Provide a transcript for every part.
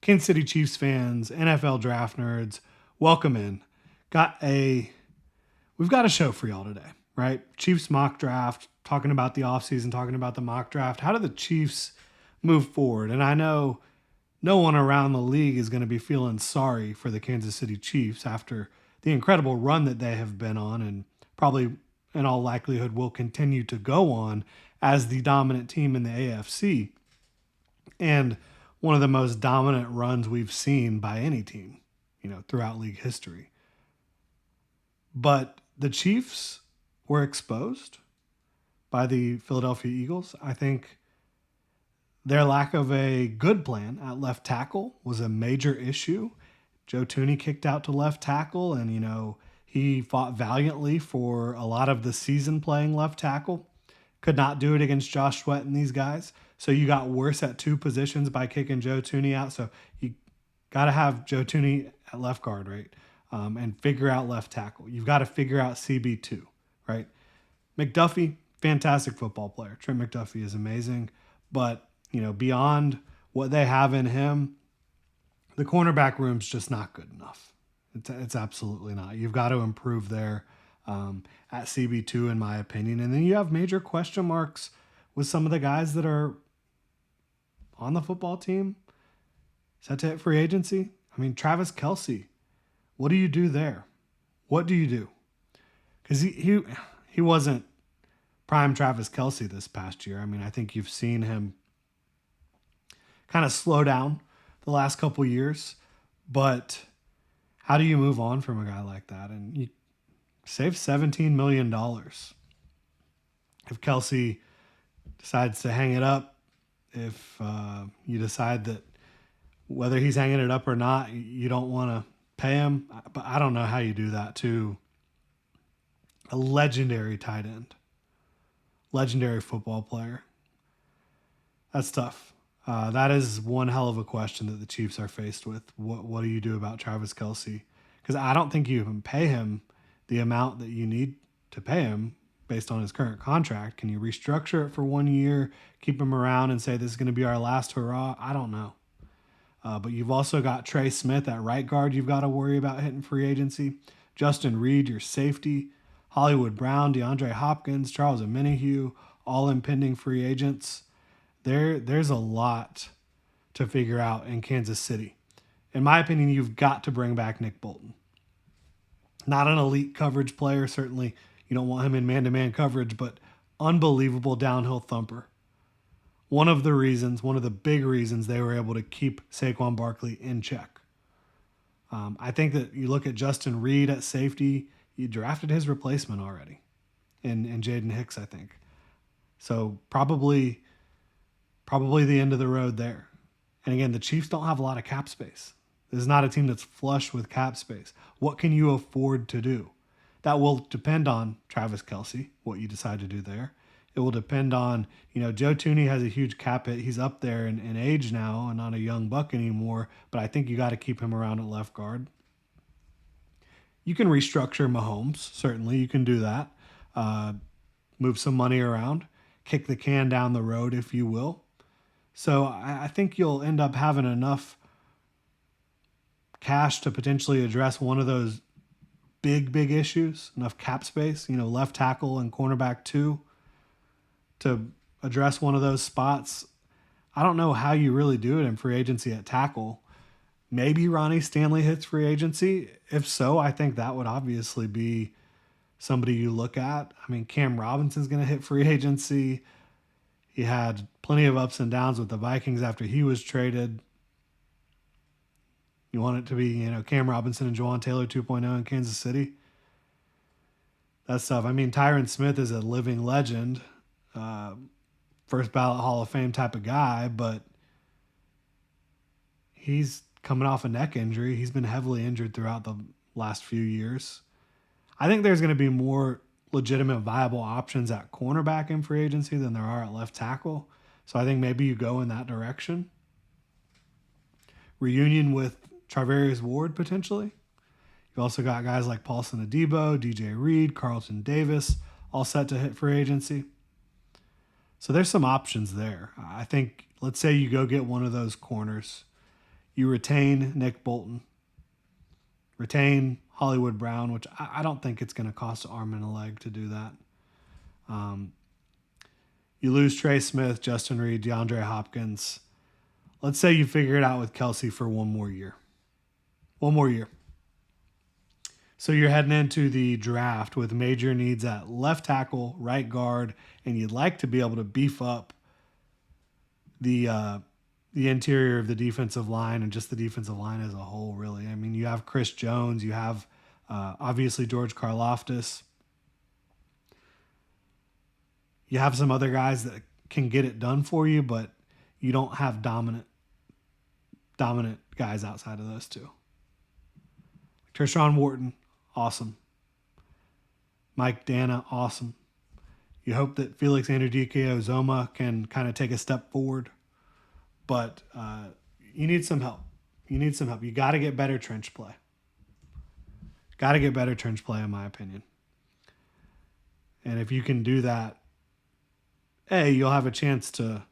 Kansas City Chiefs fans, NFL draft nerds, welcome in. We've got a show for y'all today, right? Chiefs mock draft, talking about the offseason, talking about the mock draft. How do the Chiefs move forward? And I know no one around the league is going to be feeling sorry for the Kansas City Chiefs after the incredible run that they have been on and probably in all likelihood will continue to go on as the dominant team in the AFC and one of the most dominant runs we've seen by any team, throughout league history. But the Chiefs were exposed by the Philadelphia Eagles. I think their lack of a good plan at left tackle was a major issue. Joe Tooney kicked out to left tackle, and he fought valiantly for a lot of the season playing left tackle. Could not do it against Josh Sweat and these guys. So you got worse at two positions by kicking Joe Tooney out. So you got to have Joe Tooney at left guard, right? And figure out left tackle. You've got to figure out CB2, right? McDuffie, fantastic football player. Trent McDuffie is amazing. But, beyond what they have in him, the cornerback room's just not good enough. It's absolutely not. You've got to improve there at CB2, in my opinion. And then you have major question marks with some of the guys that are on the football team set to hit free agency. I mean, Travis Kelce, what do you do there? What do you do? Because he wasn't prime Travis Kelce this past year. I mean, I think you've seen him kind of slow down the last couple years, but how do you move on from a guy like that? And you save $17 million. If Kelce decides to hang it up, if you decide that whether he's hanging it up or not, you don't want to pay him, but I don't know how you do that to a legendary tight end, legendary football player. That's tough. That is one hell of a question that the Chiefs are faced with. What do you do about Travis Kelce? Because I don't think you can pay him the amount that you need to pay him based on his current contract. Can you restructure it for 1 year, keep him around and say this is going to be our last hurrah? I don't know. But you've also got Trey Smith at right guard you've got to worry about hitting free agency. Justin Reed, your safety. Hollywood Brown, DeAndre Hopkins, Charles Omenihu, all impending free agents. There's a lot to figure out in Kansas City. In my opinion, you've got to bring back Nick Bolton. Not an elite coverage player, certainly you don't want him in man-to-man coverage, but unbelievable downhill thumper. One of the big reasons they were able to keep Saquon Barkley in check. I think that you look at Justin Reed at safety, you drafted his replacement already in Jaden Hicks, I think. So probably the end of the road there. And again, the Chiefs don't have a lot of cap space. This is not a team that's flush with cap space. What can you afford to do? That will depend on Travis Kelce, what you decide to do there. It will depend on, Joe Tooney has a huge cap hit. He's up there in age now and not a young buck anymore, but I think you got to keep him around at left guard. You can restructure Mahomes, certainly. You can do that. Move some money around, kick the can down the road, if you will. So I think you'll end up having enough cash to potentially address one of those big issues, enough cap space, left tackle and cornerback too, to address one of those spots. I don't know how you really do it in free agency at tackle. Maybe Ronnie Stanley hits free agency. If so, I think that would obviously be somebody you look at. I mean, Cam Robinson's going to hit free agency. He had plenty of ups and downs with the Vikings after he was traded. You want it to be, Cam Robinson and Juwan Taylor 2.0 in Kansas City? That's tough. I mean, Tyron Smith is a living legend. First ballot Hall of Fame type of guy, but he's coming off a neck injury. He's been heavily injured throughout the last few years. I think there's going to be more legitimate, viable options at cornerback in free agency than there are at left tackle. So I think maybe you go in that direction. Reunion with Charvarius Ward, potentially. You've also got guys like Paulson Adebo, DJ Reed, Carlton Davis, all set to hit free agency. So there's some options there. I think, let's say you go get one of those corners. You retain Nick Bolton. Retain Hollywood Brown, which I don't think it's going to cost an arm and a leg to do that. You lose Trey Smith, Justin Reed, DeAndre Hopkins. Let's say you figure it out with Kelsey for one more year. One more year. So you're heading into the draft with major needs at left tackle, right guard, and you'd like to be able to beef up the interior of the defensive line and just the defensive line as a whole, really. I mean, you have Chris Jones, you have obviously George Karlaftis. You have some other guys that can get it done for you, but you don't have dominant guys outside of those two. Tershawn Wharton, awesome. Mike Dana, awesome. You hope that Felix Anudike-Uzomah can kind of take a step forward, but you need some help. You got to get better trench play. Got to get better trench play, in my opinion. And if you can do that, A, you'll have a chance to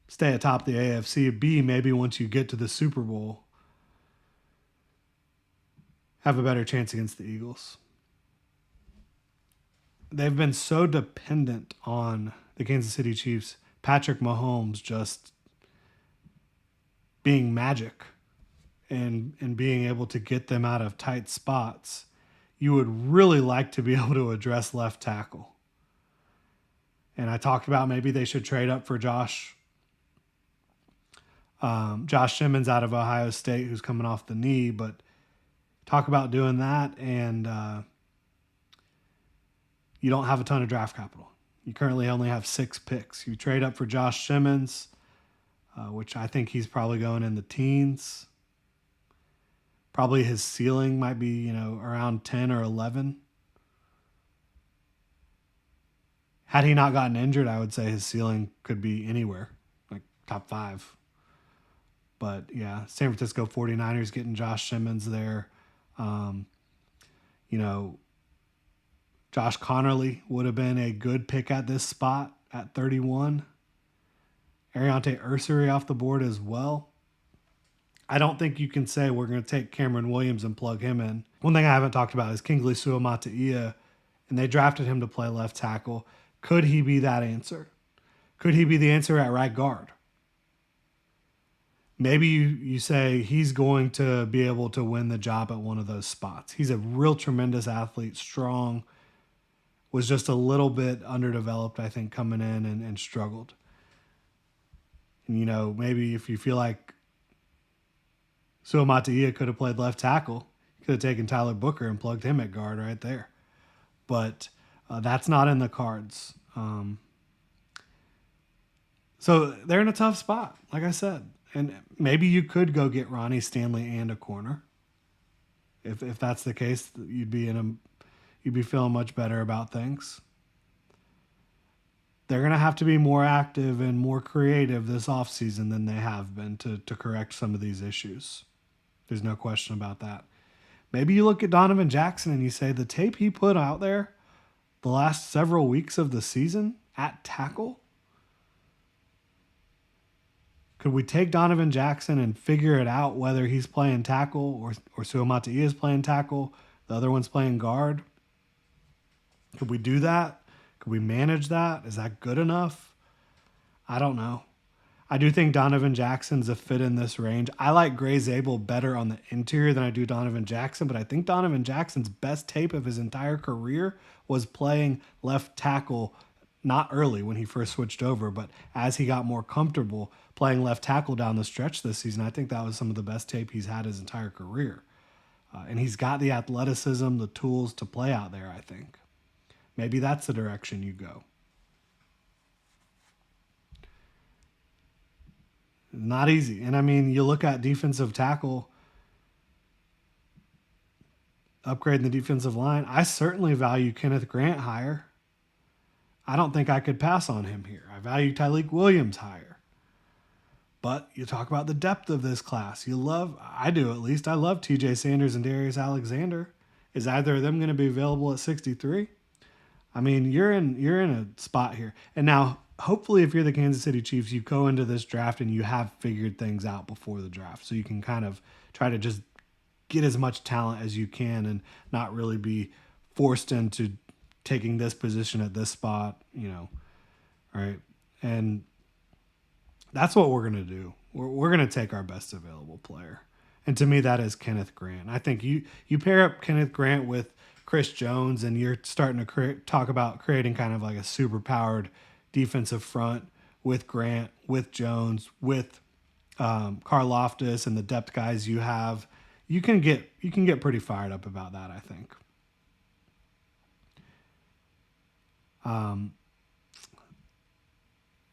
stay atop the AFC. B, maybe once you get to the Super Bowl, have a better chance against the Eagles. They've been so dependent on the Kansas City Chiefs, Patrick Mahomes just being magic and being able to get them out of tight spots. You would really like to be able to address left tackle. And I talked about maybe they should trade up for Josh Simmons out of Ohio State, who's coming off the knee, but talk about doing that, and you don't have a ton of draft capital. You currently only have 6 picks. You trade up for Josh Simmons, which I think he's probably going in the teens. Probably his ceiling might be, around 10 or 11. Had he not gotten injured, I would say his ceiling could be anywhere, like top 5. But yeah, San Francisco 49ers getting Josh Simmons there. Josh Connerly would have been a good pick at this spot at 31. Ariante Ursery off the board as well. I don't think you can say we're going to take Cameron Williams and plug him in. One thing I haven't talked about is Kingsley Suamataia, and they drafted him to play left tackle. Could he be that answer? Could he be the answer at right guard? Maybe you say he's going to be able to win the job at one of those spots. He's a real tremendous athlete, strong, was just a little bit underdeveloped, I think, coming in and struggled. And, maybe if you feel like Suamataia could have played left tackle, you could have taken Tyler Booker and plugged him at guard right there. But that's not in the cards. So they're in a tough spot, like I said. And maybe you could go get Ronnie Stanley and a corner. If that's the case, you'd be feeling much better about things. They're going to have to be more active and more creative this offseason than they have been to correct some of these issues. There's no question about that. Maybe you look at Donovan Jackson and you say the tape he put out there the last several weeks of the season at tackle. Could we take Donovan Jackson and figure it out whether he's playing tackle or Suamataia is playing tackle, the other one's playing guard? Could we do that? Could we manage that? Is that good enough? I don't know. I do think Donovan Jackson's a fit in this range. I like Gray Zabel better on the interior than I do Donovan Jackson, but I think Donovan Jackson's best tape of his entire career was playing left tackle, not early when he first switched over, but as he got more comfortable playing left tackle down the stretch this season. I think that was some of the best tape he's had his entire career. And he's got the athleticism, the tools to play out there, I think. Maybe that's the direction you go. Not easy. And I mean, you look at defensive tackle, upgrading the defensive line. I certainly value Kenneth Grant higher. I don't think I could pass on him here. I value Tyleik Williams higher. But you talk about the depth of this class. I do at least, I love TJ Sanders and Darius Alexander. Is either of them going to be available at 63? I mean, you're in a spot here. And now, hopefully, if you're the Kansas City Chiefs, you go into this draft and you have figured things out before the draft. So you can kind of try to just get as much talent as you can and not really be forced into taking this position at this spot, right? And that's what we're going to do. We're going to take our best available player. And to me, that is Kenneth Grant. I think you pair up Kenneth Grant with Chris Jones, and you're starting to talk about creating kind of like a super powered defensive front with Grant, with Jones, with Karlaftis, and the depth guys you have. You can get pretty fired up about that, I think.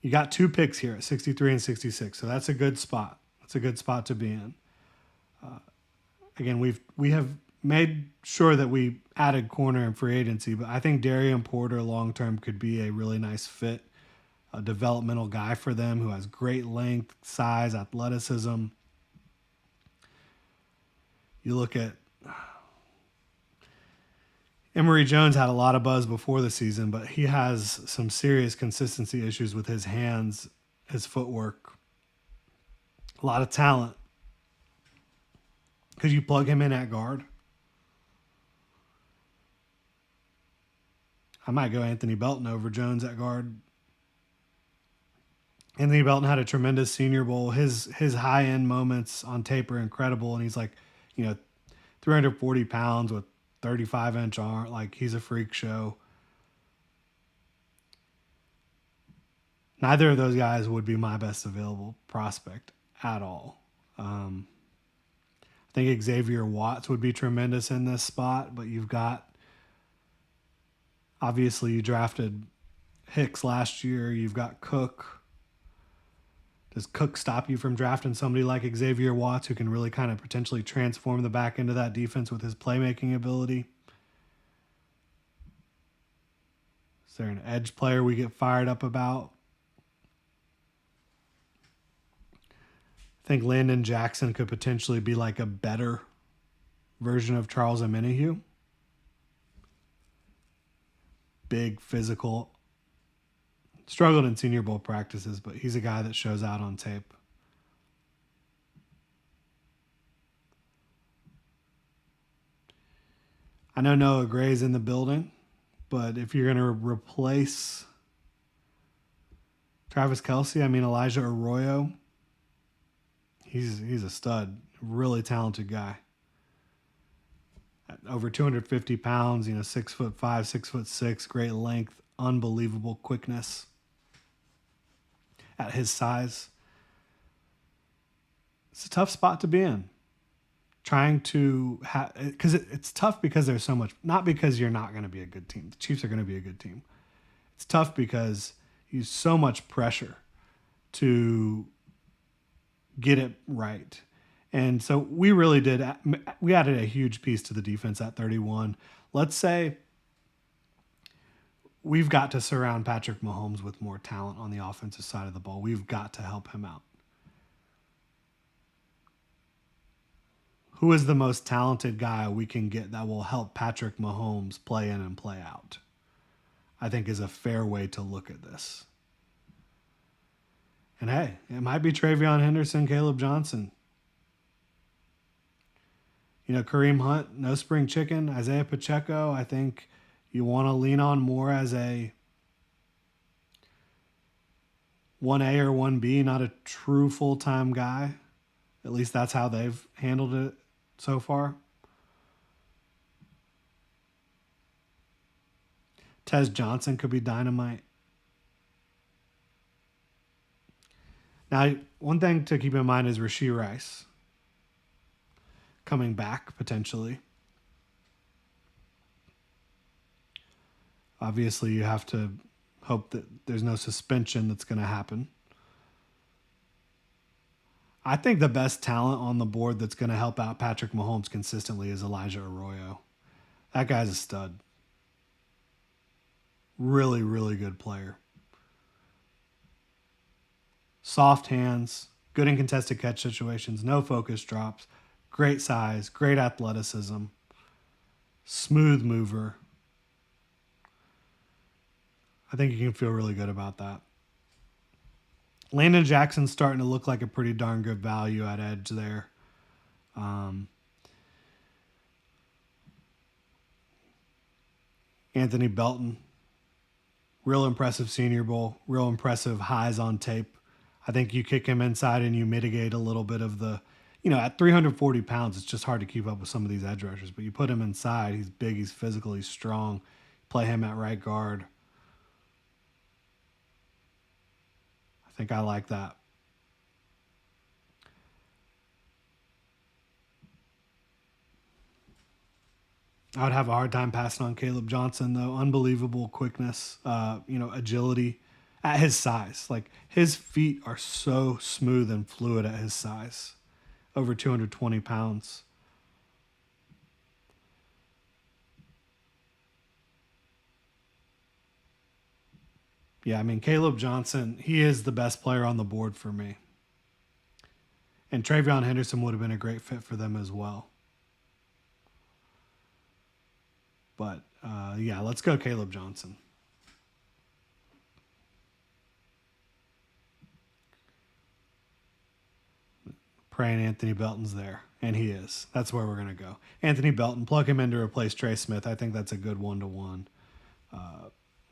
You got 2 picks here at 63 and 66, so that's a good spot. That's a good spot to be in. Again, we have made sure that we added corner and free agency, but I think Darian Porter long term could be a really nice fit, a developmental guy for them who has great length, size, athleticism. You look at Emory Jones had a lot of buzz before the season, but he has some serious consistency issues with his hands, his footwork. A lot of talent. Could you plug him in at guard? I might go Anthony Belton over Jones at guard. Anthony Belton had a tremendous Senior Bowl. His high end moments on tape are incredible, and he's like, 340 pounds with 35-inch arm. Like, he's a freak show. Neither of those guys would be my best available prospect at all. I think Xavier Watts would be tremendous in this spot, but you've got, obviously, you drafted Hicks last year. You've got Cook. Does Cook stop you from drafting somebody like Xavier Watts who can really kind of potentially transform the back end of that defense with his playmaking ability? Is there an edge player we get fired up about? I think Landon Jackson could potentially be like a better version of Charles Omenihu. Big, physical. Struggled in Senior Bowl practices, but he's a guy that shows out on tape. I know Noah Gray's in the building, but if you're going to replace Travis Kelce, Elijah Arroyo, he's a stud, really talented guy. At over 250 pounds, 6'5", 6'6", great length, unbelievable quickness. At his size, it's a tough spot to be in. Trying to have, because it's tough because there's so much, not because you're not going to be a good team. The Chiefs are going to be a good team. It's tough because you have so much pressure to get it right. And so we really did, we added a huge piece to the defense at 31. Let's say we've got to surround Patrick Mahomes with more talent on the offensive side of the ball. We've got to help him out. Who is the most talented guy we can get that will help Patrick Mahomes play in and play out? I think is a fair way to look at this. And hey, it might be Travion Henderson, Caleb Johnson. Kareem Hunt, no spring chicken. Isaiah Pacheco, I think you want to lean on more as a 1A or 1B, not a true full-time guy. At least that's how they've handled it so far. Tez Johnson could be dynamite. Now, one thing to keep in mind is Rashee Rice coming back potentially. Obviously, you have to hope that there's no suspension that's going to happen. I think the best talent on the board that's going to help out Patrick Mahomes consistently is Elijah Arroyo. That guy's a stud. Really, really good player. Soft hands, good in contested catch situations, no focus drops, great size, great athleticism, smooth mover. I think you can feel really good about that. Landon Jackson's starting to look like a pretty darn good value at edge there. Um, Anthony Belton, real impressive Senior Bowl, real impressive highs on tape. I think you kick him inside and you mitigate a little bit of the, at 340 pounds, it's just hard to keep up with some of these edge rushers. But you put him inside, he's big, he's physical, he's strong. Play him at right guard. I think I like that. I would have a hard time passing on Caleb Johnson though. Unbelievable quickness, agility at his size. Like his feet are so smooth and fluid at his size. Over 220 pounds. Yeah, I mean Caleb Johnson, he is the best player on the board for me. And Travion Henderson would have been a great fit for them as well. But yeah, let's go Caleb Johnson. Praying Anthony Belton's there, and he is. That's where we're going to go. Anthony Belton, plug him in to replace Trey Smith. I think that's a good one-to-one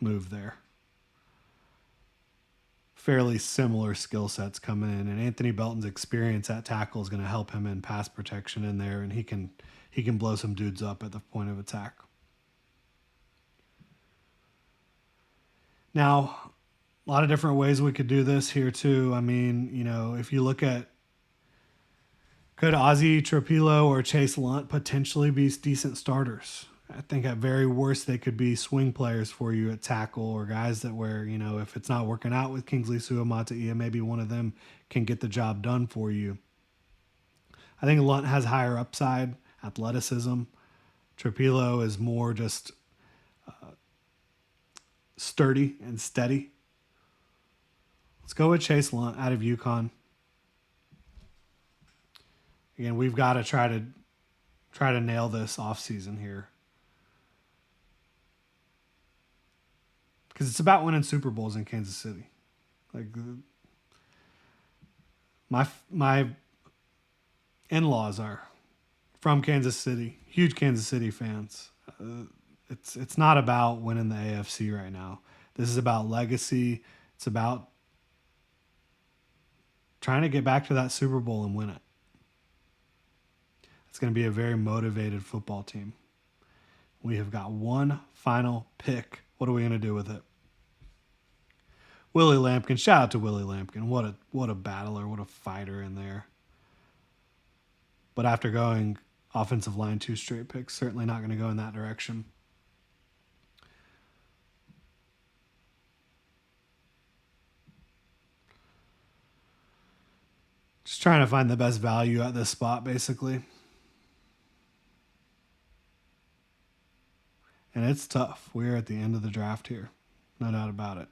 move there. Fairly similar skill sets coming in, and Anthony Belton's experience at tackle is going to help him in pass protection in there, and he can blow some dudes up at the point of attack. Now, a lot of different ways we could do this here too. I mean, if you look at, could Ozzy Tropilo or Chase Lunt potentially be decent starters? I think at very worst they could be swing players for you at tackle, or guys that where, if it's not working out with Kingsley Suamataia, maybe one of them can get the job done for you. I think Lunt has higher upside, athleticism. Tropilo is more just sturdy and steady. Let's go with Chase Lunt out of UConn. Again, we've got to try to nail this offseason here. Because it's about winning Super Bowls in Kansas City. Like my in-laws are from Kansas City, huge Kansas City fans. It's not about winning the AFC right now. This is about legacy. It's about trying to get back to that Super Bowl and win it. It's going to be a very motivated football team. We have got one final pick. What are we going to do with it? Willie Lampkin. Shout out to Willie Lampkin. What a battler. What a fighter in there. But after going offensive line 2 straight picks, certainly not going to go in that direction. Just trying to find the best value at this spot, basically. And it's tough. We're at the end of the draft here. No doubt about it.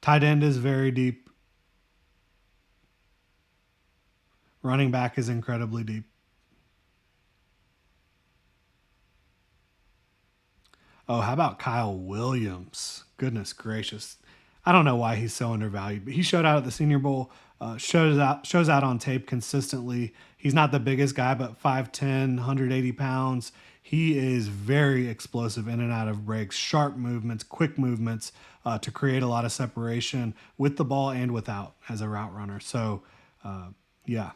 Tight end is very deep. Running back is incredibly deep. Oh, how about Kyle Williams? Goodness gracious. I don't know why he's so undervalued, but he showed out at the Senior Bowl, shows out on tape consistently. He's not the biggest guy, but 5'10", 180 pounds. He is very explosive in and out of breaks, sharp movements, quick movements to create a lot of separation with the ball and without as a route runner. So, yeah,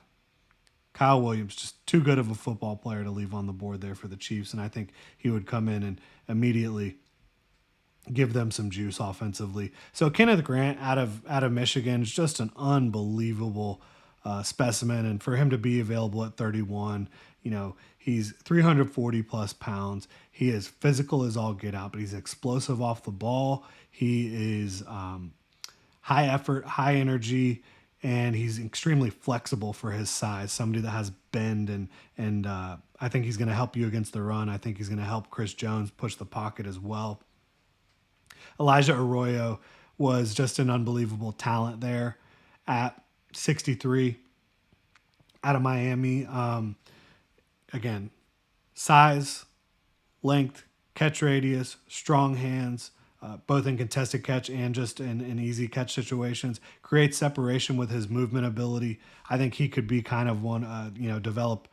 Kyle Williams, just too good of a football player to leave on the board there for the Chiefs, and I think he would come in and immediately give them some juice offensively. So Kenneth Grant out of Michigan is just an unbelievable specimen, and for him to be available at 31, he's 340 plus pounds. He is physical as all get out, but he's explosive off the ball. He is high effort, high energy, and he's extremely flexible for his size. Somebody that has bend and I think he's going to help you against the run. I think he's going to help Chris Jones push the pocket as well. Elijah Arroyo was just an unbelievable talent there at 63 out of Miami. Again, size, length, catch radius, strong hands, both in contested catch and just in easy catch situations. Creates separation with his movement ability. I think he could be kind of one, develop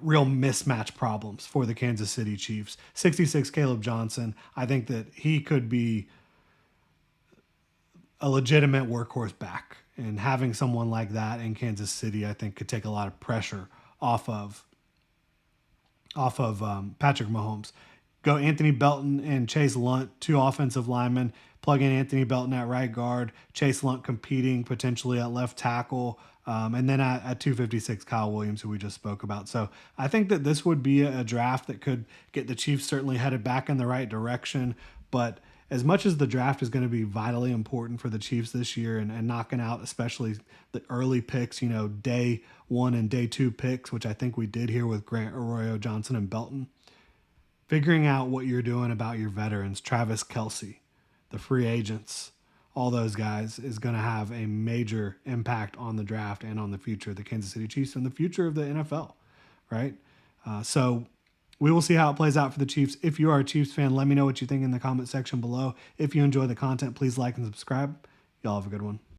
real mismatch problems for the Kansas City Chiefs. 66 Caleb Johnson. I think that he could be a legitimate workhorse back. And having someone like that in Kansas City, I think, could take a lot of pressure off of Patrick Mahomes. Go Anthony Belton and Chase Lunt, two offensive linemen. Plug in Anthony Belton at right guard, Chase Lunt competing potentially at left tackle, and then at 256, Kyle Williams, who we just spoke about. So I think that this would be a draft that could get the Chiefs certainly headed back in the right direction. But as much as the draft is going to be vitally important for the Chiefs this year and knocking out especially the early picks, day one and day two picks, which I think we did here with Grant Arroyo, Johnson, and Belton, figuring out what you're doing about your veterans, Travis Kelce, the free agents, all those guys is going to have a major impact on the draft and on the future of the Kansas City Chiefs and the future of the NFL, right? So we will see how it plays out for the Chiefs. If you are a Chiefs fan, let me know what you think in the comment section below. If you enjoy the content, please like and subscribe. Y'all have a good one.